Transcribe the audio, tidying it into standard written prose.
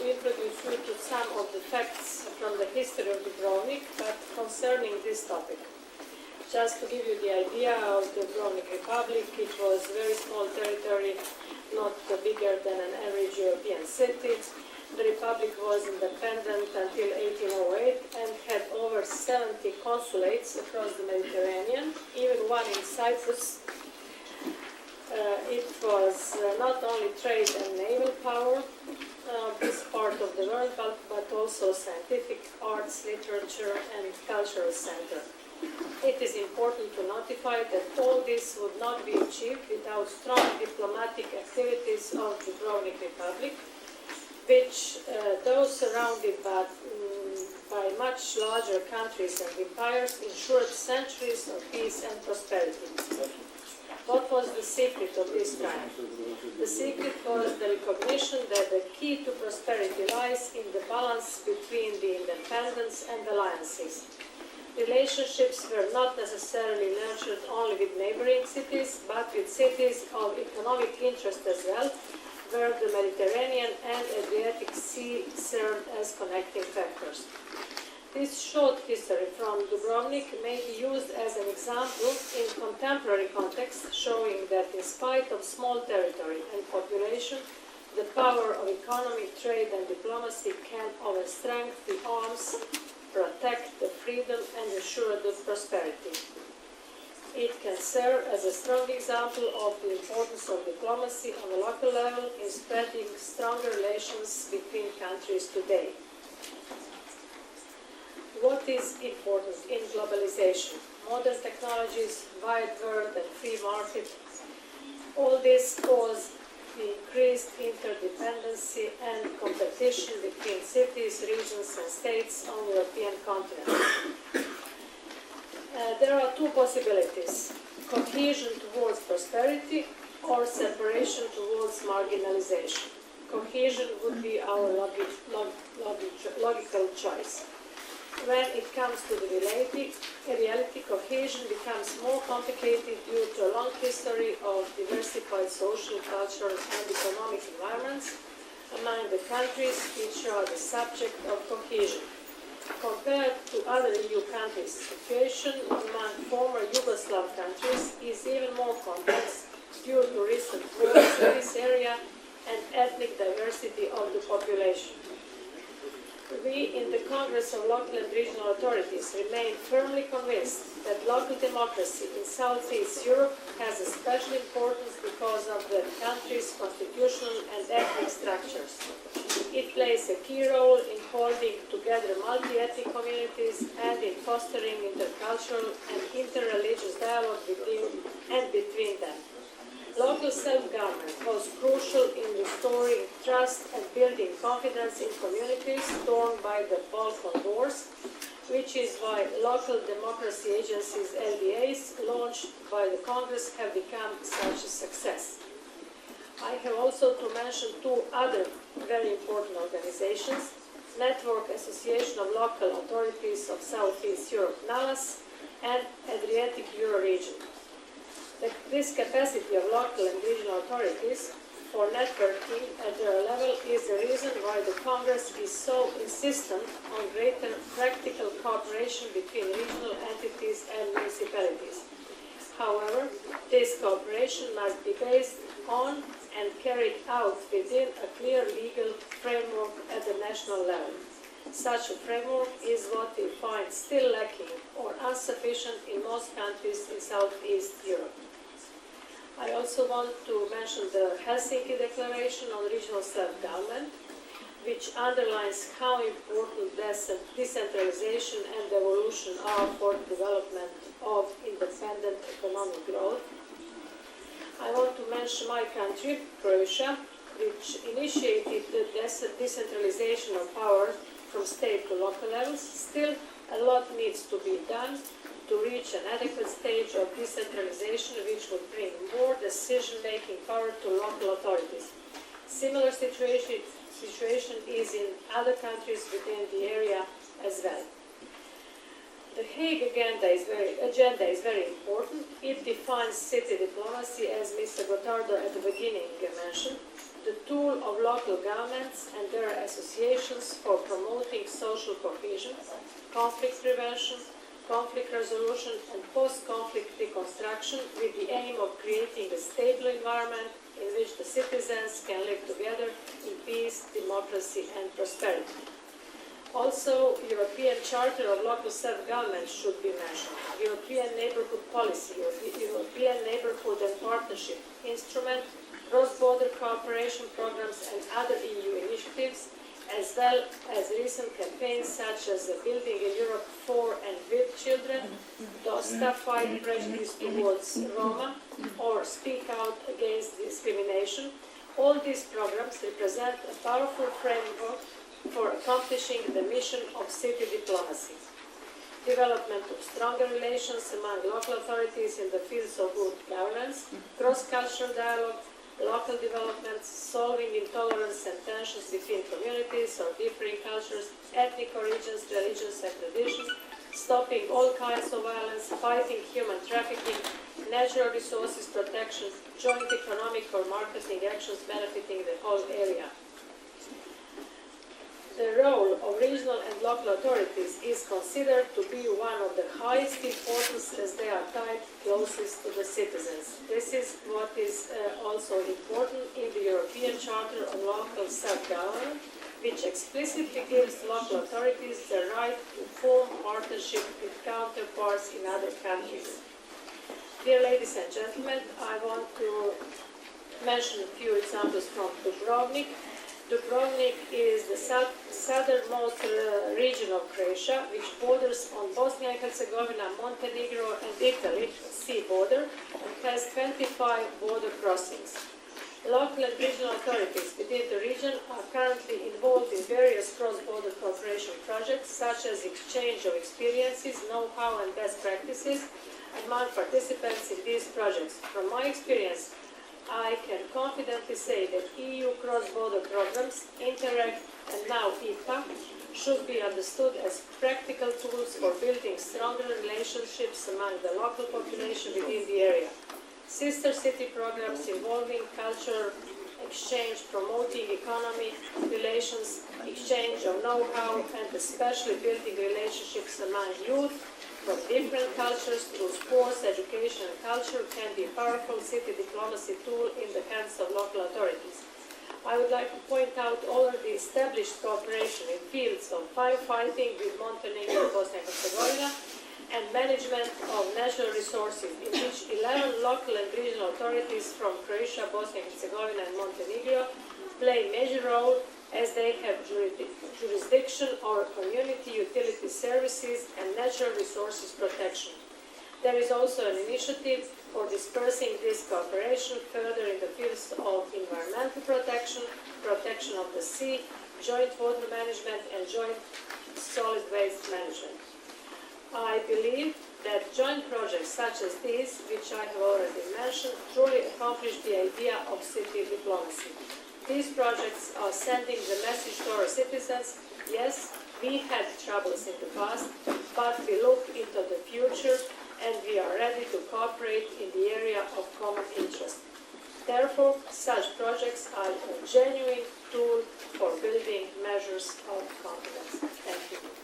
to introduce you to some of the facts from the history of Dubrovnik, but concerning this topic. Just to give you the idea of the Dubrovnik Republic, it was a very small territory, not bigger than an average European city. The Republic was independent until 1808 and had over 70 consulates across the Mediterranean, even one in Cyprus. It was not only trade and naval power, this part of the world, but also scientific, arts, literature, and cultural center. It is important to notify that all this would not be achieved without strong diplomatic activities of the Dubrovnik Republic, which, though surrounded by much larger countries and empires, ensured centuries of peace and prosperity. What was the secret of this triumph? The secret was the recognition that the key to prosperity lies in the balance between the independence and alliances. Relationships were not necessarily nurtured only with neighboring cities, but with cities of economic interest as well, where the Mediterranean and Adriatic Sea served as connecting factors. This short history from Dubrovnik may be used as an example in contemporary context, showing that in spite of small territory and population, the power of economy, trade and diplomacy can overstrength the arms, protect the freedom and ensure the prosperity. It can serve as a strong example of the importance of diplomacy on a local level in spreading stronger relations between countries today. What is important in globalization? Modern technologies, wide world and free market, all this cause the increased interdependency and competition between cities, regions and states on the European continent. There are two possibilities: cohesion towards prosperity or separation towards marginalization. Cohesion would be our logical choice. When it comes to the reality, cohesion becomes more complicated due to a long history of diversified social, cultural and economic environments among the countries which are the subject of cohesion. Compared to other EU countries, the situation among former Yugoslav countries is even more complex due to recent wars in this area and ethnic diversity of the population. We in the Congress of Local and Regional Authorities remain firmly convinced that local democracy in Southeast Europe has a special importance because of the country's constitutional and ethnic structures. It plays a key role in holding together multi-ethnic communities and in fostering intercultural and interreligious dialogue within and between them. Local self-government was crucial in restoring trust and building confidence in communities torn by the Balkan Wars, which is why local democracy agencies, LDAs, launched by the Congress have become such a success. I have also to mention two other very important organizations: Network Association of Local Authorities of Southeast Europe, NALAS, and Adriatic Euro Region. This capacity of local and regional authorities for networking at their level is the reason why the Congress is so insistent on greater practical cooperation between regional entities and municipalities. However, this cooperation must be based on and carried out within a clear legal framework at the national level. Such a framework is what we find still lacking or insufficient in most countries in Southeast Europe. I also want to mention the Helsinki Declaration on Regional Self-Government, which underlines how important decentralization and devolution are for the development of independent economic growth. I want to mention my country, Croatia, which initiated the decentralization of power from state to local levels. Still, a lot needs to be done to reach an adequate stage of decentralization which would bring more decision-making power to local authorities. Similar situation is in other countries within the area as well. The Hague agenda is very important. It defines city diplomacy, as Mr. Gottardo at the beginning mentioned. the tool of local governments and their associations for promoting social cohesion, conflict prevention, conflict resolution, and post-conflict reconstruction with the aim of creating a stable environment in which the citizens can live together in peace, democracy, and prosperity. Also, European Charter of Local Self-Government should be mentioned. European Neighbourhood Policy, European Neighbourhood and Partnership Instrument, cross-border cooperation programs and other EU initiatives, as well as recent campaigns such as the Building in Europe for and with Children, DOSTA, Fight Prejudice Towards Roma, or Speak Out Against Discrimination. All these programs represent a powerful framework for accomplishing the mission of city diplomacy. Development of stronger relations among local authorities in the fields of good governance, cross-cultural dialogue, local developments, solving intolerance and tensions between communities of differing cultures, ethnic origins, religions and traditions, stopping all kinds of violence, fighting human trafficking, natural resources protection, joint economic or marketing actions benefiting the whole area. The role of regional and local authorities is considered to be one of the highest importance as they are tied closest to the citizens. This is what is also important in the European Charter of Local Self-Government, which explicitly gives local authorities the right to form partnership with counterparts in other countries. Dear ladies and gentlemen, I want to mention a few examples from Dubrovnik. Dubrovnik is the southernmost region of Croatia, which borders on Bosnia and Herzegovina, Montenegro and Italy, sea border, and has 25 border crossings. Local and regional authorities within the region are currently involved in various cross-border cooperation projects, such as exchange of experiences, know-how and best practices among participants in these projects. From my experience, I can confidently say that EU cross-border programs, Interact and now EPA, should be understood as practical tools for building stronger relationships among the local population within the area. Sister city programs involving culture exchange, promoting economy relations, exchange of know-how, and especially building relationships among youth from different cultures through sports, education, and culture can be a powerful city diplomacy tool in the hands of local authorities. I would like to point out already established cooperation in fields of firefighting with Montenegro and Bosnia and Herzegovina and management of natural resources, in which 11 local and regional authorities from Croatia, Bosnia and Herzegovina, and Montenegro play a major role as they have jurisdiction over community utility services and natural resources protection. There is also an initiative for dispersing this cooperation further in the fields of environmental protection, protection of the sea, joint water management, and joint solid waste management. I believe that joint projects such as these, which I have already mentioned, truly accomplish the idea of city diplomacy. These projects are sending the message to our citizens: yes, we had troubles in the past, but we look into the future and we are ready to cooperate in the area of common interest. Therefore, such projects are a genuine tool for building measures of confidence. Thank you.